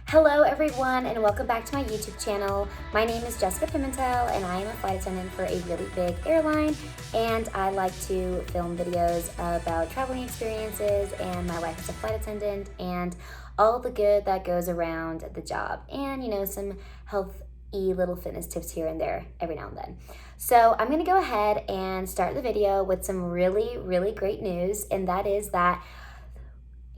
Hello everyone and welcome back to my YouTube channel. My name is Jessica Pimentel and I am a flight attendant for a really big airline, and I like to film videos about traveling experiences and my life as a flight attendant and all the good that goes around the job, and some healthy little fitness tips here and there every now and then. So I'm going to go ahead and start the video with some really great news, and that is that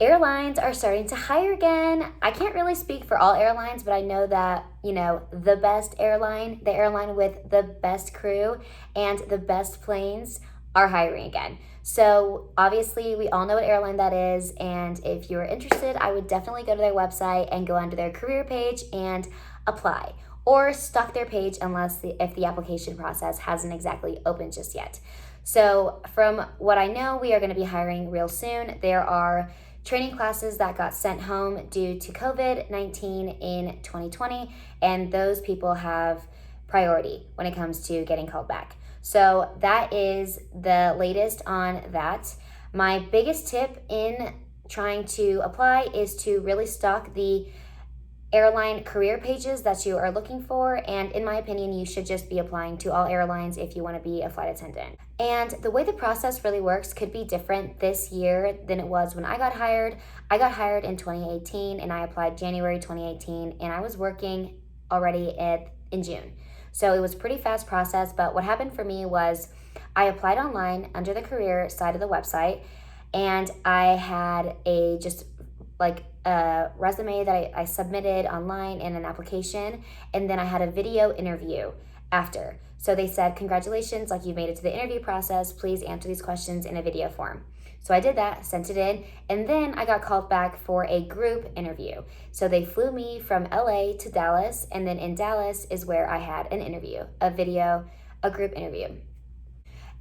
airlines are starting to hire again. I can't really speak for all airlines, but I know that, the best airline, the airline with the best crew and the best planes are hiring again. So obviously we all know what airline that is, and if you're interested, I would definitely go to their website and go onto their career page and apply, or stalk their page if the application process hasn't exactly opened just yet. So from what I know, we are going to be hiring real soon. There are training classes that got sent home due to COVID-19 in 2020, and those people have priority when it comes to getting called back. So that is the latest on that. My biggest tip in trying to apply is to really stalk the airline career pages that you are looking for, and in my opinion, you should just be applying to all airlines if you want to be a flight attendant. And the way the process really works could be different this year than it was when I got hired. I got hired in 2018 and I applied January 2018, and I was working already in June. So it was a pretty fast process, but what happened for me was I applied online under the career side of the website, and I had a resume that I submitted online in an application, and then I had a video interview after. So they said, congratulations, you made it to the interview process, please answer these questions in a video form. So I did that, sent it in, and then I got called back for a group interview. So they flew me from LA to Dallas, and then in Dallas is where I had an interview, a group interview.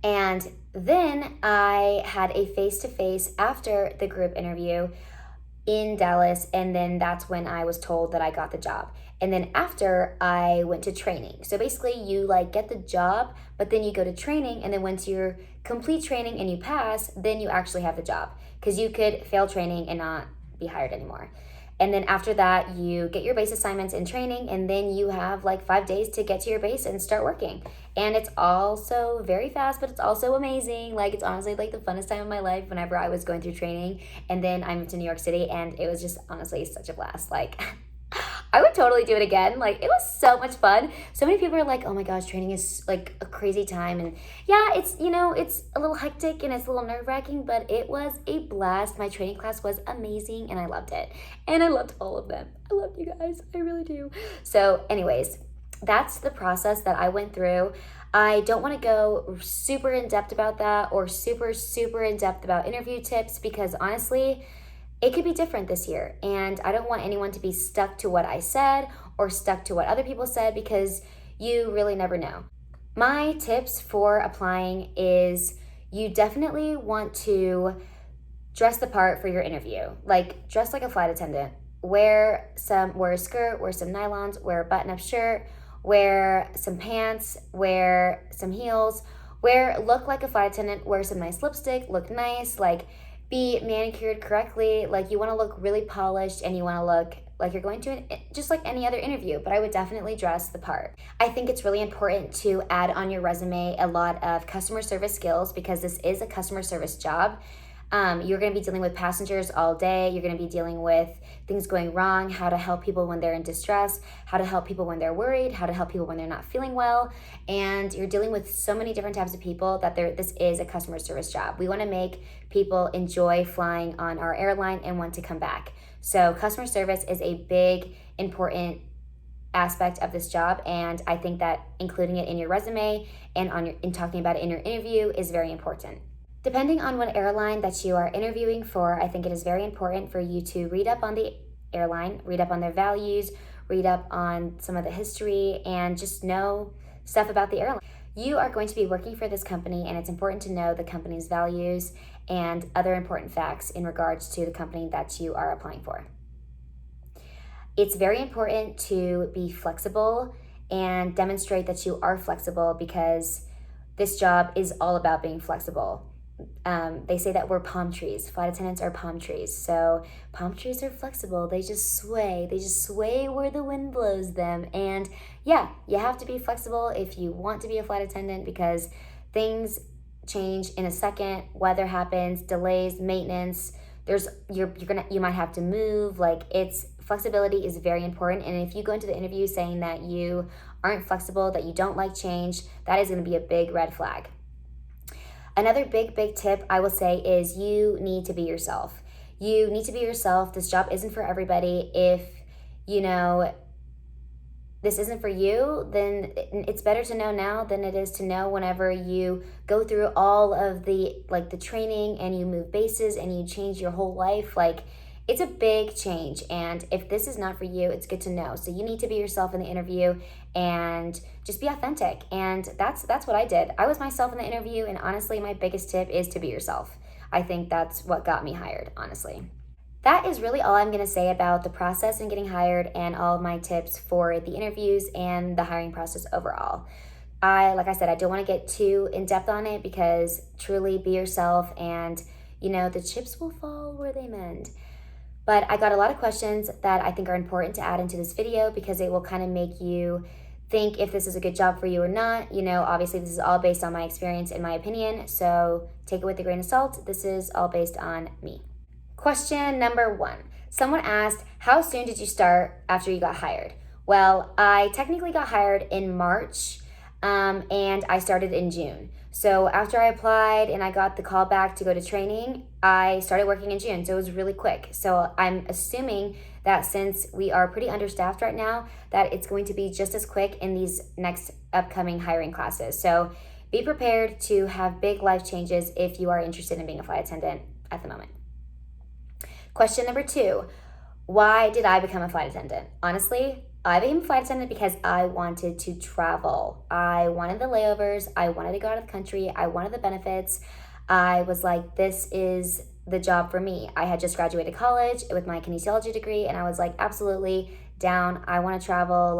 And then I had a face-to-face after the group interview in Dallas, and then that's when I was told that I got the job. And then after, I went to training. So basically you get the job, but then you go to training, and then once you're complete training and you pass, then you actually have the job, because you could fail training and not be hired anymore. And then after that, you get your base assignments in training, and then you have 5 days to get to your base and start working. And it's also very fast, but it's also amazing. It's honestly the funnest time of my life whenever I was going through training. And then I moved to New York City, and it was just honestly such a blast. I would totally do it again. It was so much fun. So many people are like, oh my gosh, training is a crazy time. And yeah, it's a little hectic and it's a little nerve-wracking, but it was a blast. My training class was amazing and I loved it. And I loved all of them. I love you guys. I really do. So anyways, that's the process that I went through. I don't want to go super in-depth about that, or super in-depth about interview tips, because honestly, it could be different this year, and I don't want anyone to be stuck to what I said or stuck to what other people said, because you really never know. My tips for applying is you definitely want to dress the part for your interview. Dress like a flight attendant. Wear a skirt, wear some nylons, wear a button-up shirt, wear some pants, wear some heels, look like a flight attendant, wear some nice lipstick, look nice, be manicured correctly. You want to look really polished, and you want to look like you're going to just like any other interview, but I would definitely dress the part. I think it's really important to add on your resume a lot of customer service skills, because this is a customer service job. You're going to be dealing with passengers all day. You're going to be dealing with things going wrong, how to help people when they're in distress, how to help people when they're worried, how to help people when they're not feeling well. And you're dealing with so many different types of people that this is a customer service job. We want to make people enjoy flying on our airline and want to come back. So customer service is a big, important aspect of this job, and I think that including it in your resume and in talking about it in your interview is very important. Depending on what airline that you are interviewing for, I think it is very important for you to read up on the airline, read up on their values, read up on some of the history, and just know stuff about the airline. You are going to be working for this company, and it's important to know the company's values and other important facts in regards to the company that you are applying for. It's very important to be flexible and demonstrate that you are flexible, because this job is all about being flexible. they say that we're palm trees. Flight attendants are palm trees. So palm trees are flexible. They just sway. They just sway where the wind blows them. And yeah, you have to be flexible if you want to be a flight attendant, because things change in a second. Weather happens, delays, maintenance. You might have to move. Like, it's flexibility is very important. And if you go into the interview saying that you aren't flexible, that you don't like change, that is going to be a big red flag. Another big tip I will say is you need to be yourself. You need to be yourself. This job isn't for everybody. If, this isn't for you, then it's better to know now than it is to know whenever you go through all of the training and you move bases and you change your whole life. Like, it's a big change, and if this is not for you, it's good to know. So you need to be yourself in the interview and just be authentic. And that's what I did. I was myself in the interview, and honestly, my biggest tip is to be yourself. I think that's what got me hired, honestly. That is really all I'm going to say about the process and getting hired and all of my tips for the interviews and the hiring process overall. Like I said, I don't want to get too in-depth on it, because truly be yourself, and the chips will fall where they mend. But I got a lot of questions that I think are important to add into this video, because it will kind of make you think if this is a good job for you or not. Obviously this is all based on my experience and my opinion, so take it with a grain of salt. This is all based on me. Question number 1. Someone asked, how soon did you start after you got hired? Well, I technically got hired in March, and I started in June. So after I applied and I got the call back to go to training, I started working in June. So it was really quick. So I'm assuming that since we are pretty understaffed right now, that it's going to be just as quick in these next upcoming hiring classes. So be prepared to have big life changes if you are interested in being a flight attendant at the moment. Question number 2, why did I become a flight attendant? Honestly, I became a flight attendant because I wanted to travel. I wanted the layovers. I wanted to go out of the country. I wanted the benefits. I was like, this is the job for me. I had just graduated college with my kinesiology degree, and I was like, absolutely down. I want to travel.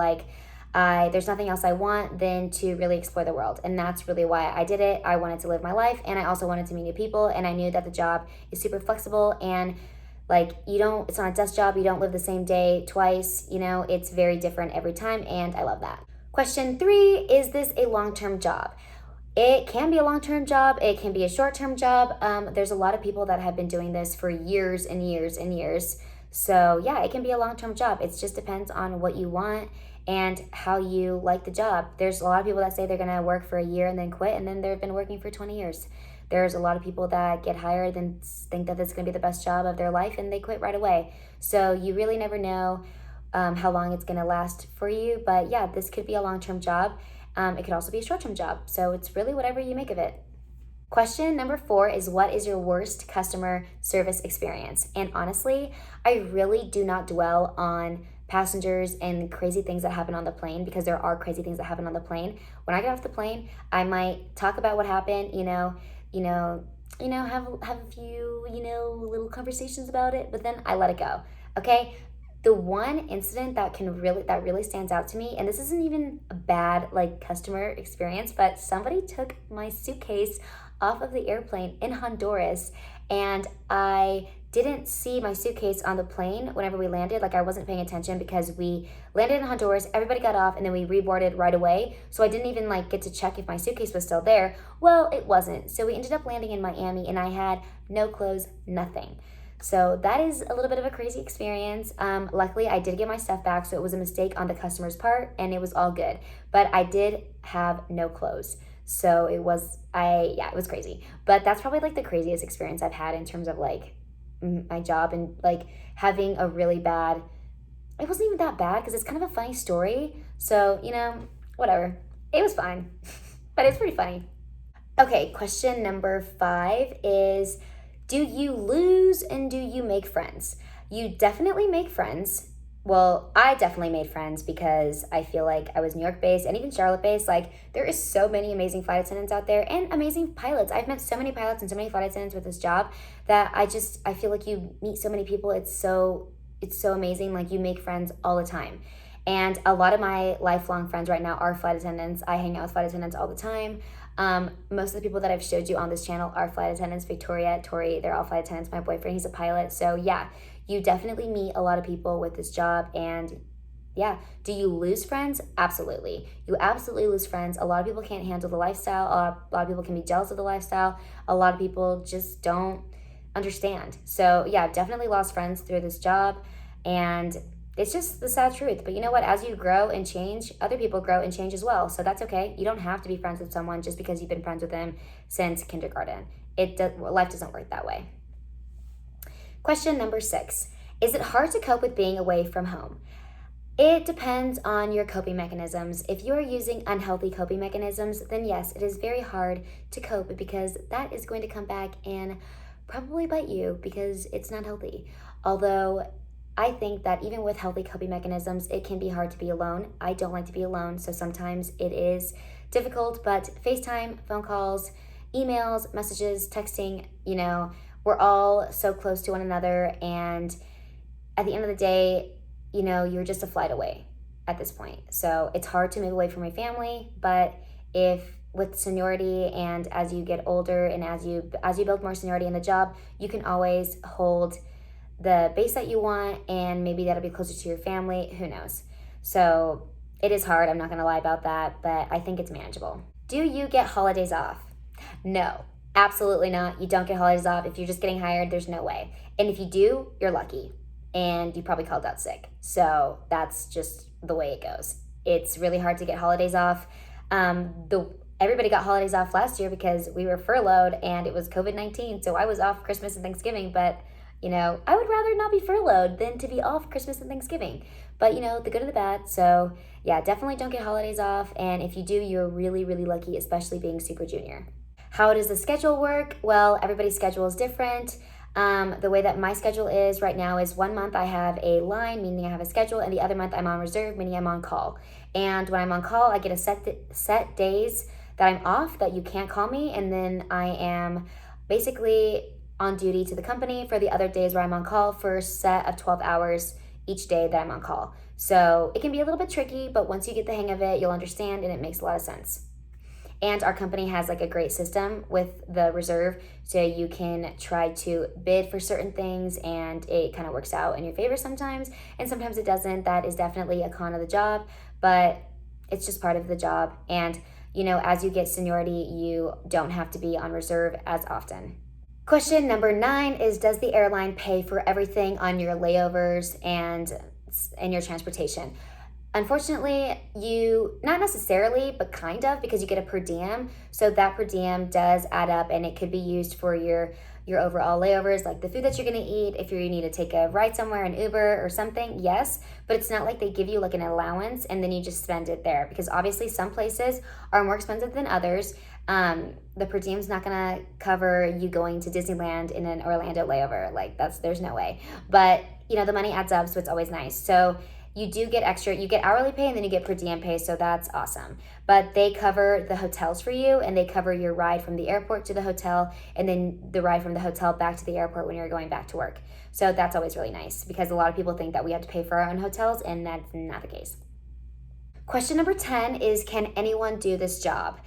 There's nothing else I want than to really explore the world. And that's really why I did it. I wanted to live my life, and I also wanted to meet new people. And I knew that the job is super flexible, and it's not a desk job. You don't live the same day twice. It's very different every time, and I love that. Question 3, is this a long-term job? It can be a long-term job. It can be a short-term job. There's a lot of people that have been doing this for years and years and years. So yeah, it can be a long-term job. It just depends on what you want and how you like the job. There's a lot of people that say they're going to work for a year and then quit, and then they've been working for 20 years. There's a lot of people that get hired and think that this is going to be the best job of their life, and they quit right away. So you really never know how long it's going to last for you. But yeah, this could be a long-term job. It could also be a short-term job. So it's really whatever you make of it. Question number 4 is, what is your worst customer service experience? And honestly, I really do not dwell on passengers and crazy things that happen on the plane, because there are crazy things that happen on the plane. When I get off the plane, I might talk about what happened, have a few, little conversations about it, but then I let it go. Okay? The one incident that really stands out to me, and this isn't even a bad customer experience, but somebody took my suitcase off of the airplane in Honduras, and I didn't see my suitcase on the plane whenever we landed. I wasn't paying attention because we landed in Honduras, everybody got off, and then we reboarded right away. So I didn't even get to check if my suitcase was still there. Well, it wasn't. So we ended up landing in Miami, and I had no clothes, nothing. So that is a little bit of a crazy experience. Luckily, I did get my stuff back, so it was a mistake on the customer's part, and it was all good. But I did have no clothes. So it was crazy. But that's probably the craziest experience I've had in terms of my job, and having a really bad, it wasn't even that bad because it's kind of a funny story. So, whatever. It was fine, but it's pretty funny. Okay, question number 5 is, do you lose and do you make friends? You definitely make friends. Well, I definitely made friends because I feel like I was New York based and even Charlotte based. There is so many amazing flight attendants out there and amazing pilots. I've met so many pilots and so many flight attendants with this job that I feel like you meet so many people. It's so amazing. You make friends all the time. And a lot of my lifelong friends right now are flight attendants. I hang out with flight attendants all the time. Most of the people that I've showed you on this channel are flight attendants. Victoria, Tori, they're all flight attendants. My boyfriend, he's a pilot. So yeah, you definitely meet a lot of people with this job. And yeah, do you lose friends? Absolutely. You absolutely lose friends. A lot of people can't handle the lifestyle. A lot of people can be jealous of the lifestyle. A lot of people just don't understand. So yeah, I've definitely lost friends through this job. And it's just the sad truth. But you know what? As you grow and change, other people grow and change as well. So that's okay. You don't have to be friends with someone just because you've been friends with them since kindergarten. Life doesn't work that way. Question number 6. Is it hard to cope with being away from home? It depends on your coping mechanisms. If you are using unhealthy coping mechanisms, then yes, it is very hard to cope because that is going to come back and probably bite you because it's not healthy. Although I think that even with healthy coping mechanisms, it can be hard to be alone. I don't like to be alone, so sometimes it is difficult, but FaceTime, phone calls, emails, messages, texting, we're all so close to one another, and at the end of the day, you're just a flight away at this point. So it's hard to move away from your family, but if with seniority and as you get older and as you build more seniority in the job, you can always hold the base that you want, and maybe that'll be closer to your family. Who knows? So it is hard. I'm not going to lie about that, but I think it's manageable. Do you get holidays off? No, absolutely not. You don't get holidays off. If you're just getting hired, there's no way. And if you do, you're lucky. And you probably called out sick. So that's just the way it goes. It's really hard to get holidays off. Everybody got holidays off last year because we were furloughed and it was COVID-19. So I was off Christmas and Thanksgiving, but I would rather not be furloughed than to be off Christmas and Thanksgiving. But the good and the bad. So yeah, definitely don't get holidays off. And if you do, you're really, really lucky, especially being super junior. How does the schedule work? Well, everybody's schedule is different. The way that my schedule is right now is 1 month I have a line, meaning I have a schedule, and the other month I'm on reserve, meaning I'm on call. And when I'm on call, I get a set days that I'm off that you can't call me, and then I am basically on duty to the company for the other days where I'm on call for a set of 12 hours each day that I'm on call. So it can be a little bit tricky, but once you get the hang of it, you'll understand, and it makes a lot of sense. And our company has a great system with the reserve, so you can try to bid for certain things and it kind of works out in your favor sometimes, and sometimes it doesn't. That is definitely a con of the job, but it's just part of the job. And as you get seniority, you don't have to be on reserve as often. Question number 9 is, does the airline pay for everything on your layovers and your transportation? Unfortunately, not necessarily, but kind of, because you get a per diem. So that per diem does add up, and it could be used for your overall layovers, like the food that you're going to eat. If you need to take a ride somewhere, an Uber or something, yes. But it's not like they give you an allowance and then you just spend it there, because obviously some places are more expensive than others. The per diem's not going to cover you going to Disneyland in an Orlando layover. There's no way. But the money adds up, so it's always nice. So you do get extra. You get hourly pay and then you get per diem pay, so that's awesome. But they cover the hotels for you, and they cover your ride from the airport to the hotel, and then the ride from the hotel back to the airport when you're going back to work. So that's always really nice, because a lot of people think that we have to pay for our own hotels, and that's not the case. Question number 10 is, can anyone do this job?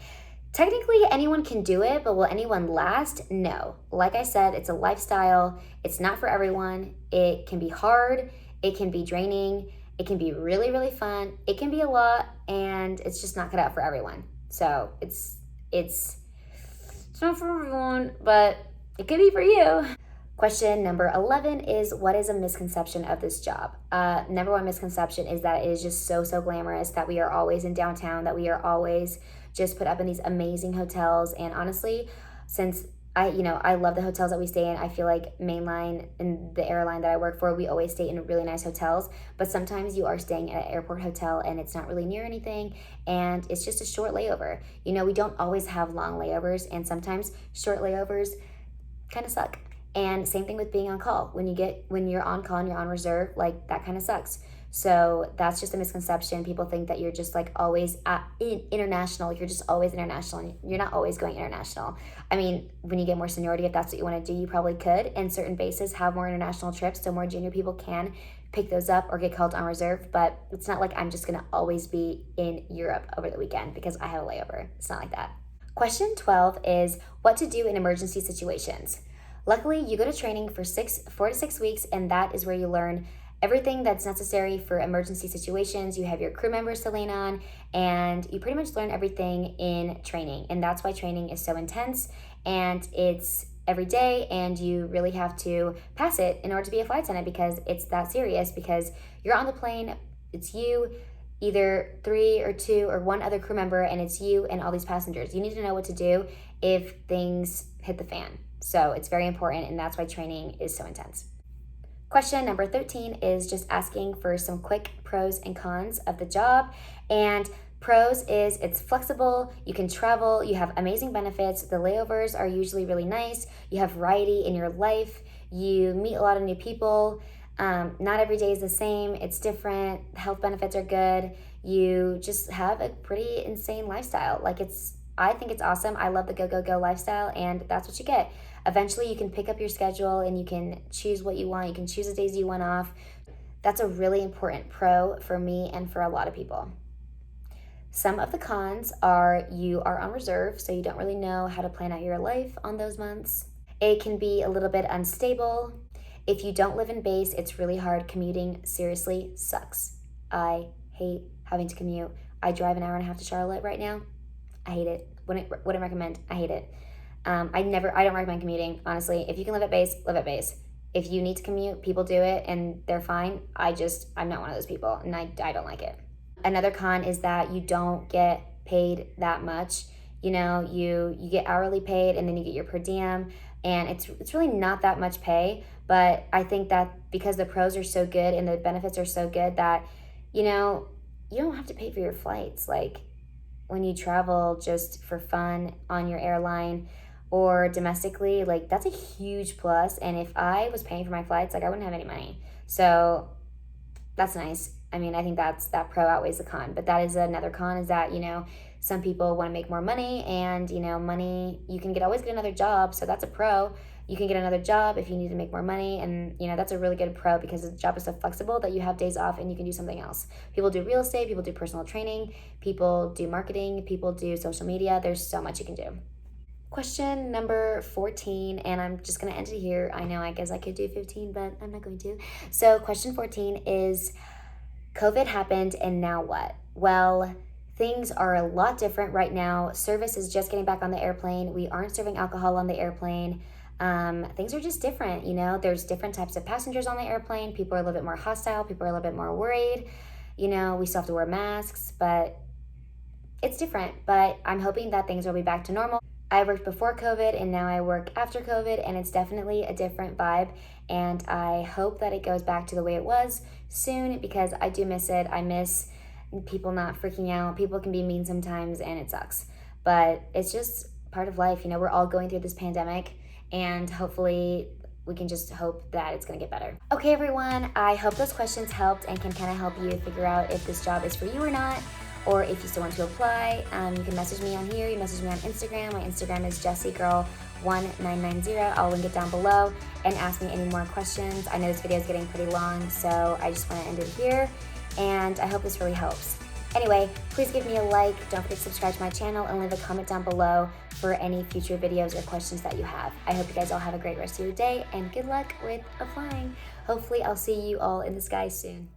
Technically, anyone can do it, but will anyone last? No. Like I said, it's a lifestyle. It's not for everyone. It can be hard. It can be draining. It can be really, really fun. It can be a lot, and it's just not cut out for everyone. So it's not for everyone, but it could be for you. Question number 11 is, what is a misconception of this job? Number one misconception is that it is just so glamorous, that we are always in downtown, that we are always just put up in these amazing hotels. And honestly, since I love the hotels that we stay in. I feel like mainline and the airline that I work for, we always stay in really nice hotels. But sometimes you are staying at an airport hotel and it's not really near anything, and it's just a short layover. We don't always have long layovers, and sometimes short layovers kind of suck. And same thing with being on call. When you're on call and you're on reserve, that kind of sucks. So that's just a misconception. People think that you're just always international. You're just always international, and you're not always going international. I mean, when you get more seniority, if that's what you want to do, you probably could. And certain bases have more international trips, so more junior people can pick those up or get called on reserve. But it's not like I'm just going to always be in Europe over the weekend because I have a layover. It's not like that. Question 12 is what to do in emergency situations. Luckily, you go to training for 4 to 6 weeks, and that is where you learn everything that's necessary for emergency situations. You have your crew members to lean on, and you pretty much learn everything in training. And that's why training is so intense, and it's every day, and you really have to pass it in order to be a flight attendant because it's that serious, because you're on the plane, it's you, either 3 or 2 or 1 other crew member, and it's you and all these passengers. You need to know what to do if things hit the fan. So it's very important, and that's why training is so intense. Question number 13 is just asking for some quick pros and cons of the job. And pros is it's flexible, you can travel, you have amazing benefits, the layovers are usually really nice, you have variety in your life, you meet a lot of new people. Not every day is the same, it's different, health benefits are good, you just have a pretty insane lifestyle. I think it's awesome. I love the go, go, go lifestyle, and that's what you get. Eventually, you can pick up your schedule and you can choose what you want. You can choose the days you want off. That's a really important pro for me and for a lot of people. Some of the cons are you are on reserve, so you don't really know how to plan out your life on those months. It can be a little bit unstable. If you don't live in base, it's really hard. Commuting seriously sucks. I hate having to commute. I drive an hour and a half to Charlotte right now. I hate it. Wouldn't recommend. I hate it. I don't recommend commuting, honestly. If you can live at base, live at base. If you need to commute, people do it and they're fine. I'm not one of those people, and I don't like it. Another con is that you don't get paid that much. You know, you get hourly paid, and then you get your per diem, and it's really not that much pay. But I think that because the pros are so good and the benefits are so good that, you know, you don't have to pay for your flights. Like, when you travel just for fun on your airline or domestically, like, that's a huge plus. And if I was paying for my flights, like, I wouldn't have any money. So that's nice. I mean, I think that pro outweighs the con. But that is another con, is that, you know, some people want to make more money, and, you know, money, you can always get another job. So that's a pro. You can get another job if you need to make more money, and, you know, that's a really good pro because the job is so flexible that you have days off and you can do something else. People do real estate, people do personal training, people do marketing, people do social media. There's so much you can do. Question number 14, and I'm just going to end it here. I know, I guess I could do 15, but I'm not going to. So question 14 is, COVID happened and now what? Well, things are a lot different right now. Service is just getting back on the airplane. We aren't serving alcohol on the airplane. Things are just different, you know. There's different types of passengers on the airplane. People are a little bit more hostile. People are a little bit more worried. You know, we still have to wear masks, but it's different. But I'm hoping that things will be back to normal. I worked before COVID, and now I work after COVID, and it's definitely a different vibe. And I hope that it goes back to the way it was soon, because I do miss it. I miss people not freaking out. People can be mean sometimes, and it sucks. But it's just part of life. You know, we're all going through this pandemic, and hopefully we can just hope that it's going to get better. Okay, everyone, I hope those questions helped and can kind of help you figure out if this job is for you or not, or if you still want to apply. You can message me on here. You message me on Instagram. My Instagram is JessieGirl1990. I'll link it down below, and ask me any more questions. I know this video is getting pretty long, so I just want to end it here, and I hope this really helps. Anyway, please give me a like, don't forget to subscribe to my channel, and leave a comment down below for any future videos or questions that you have. I hope you guys all have a great rest of your day, and good luck with applying. Hopefully I'll see you all in the sky soon.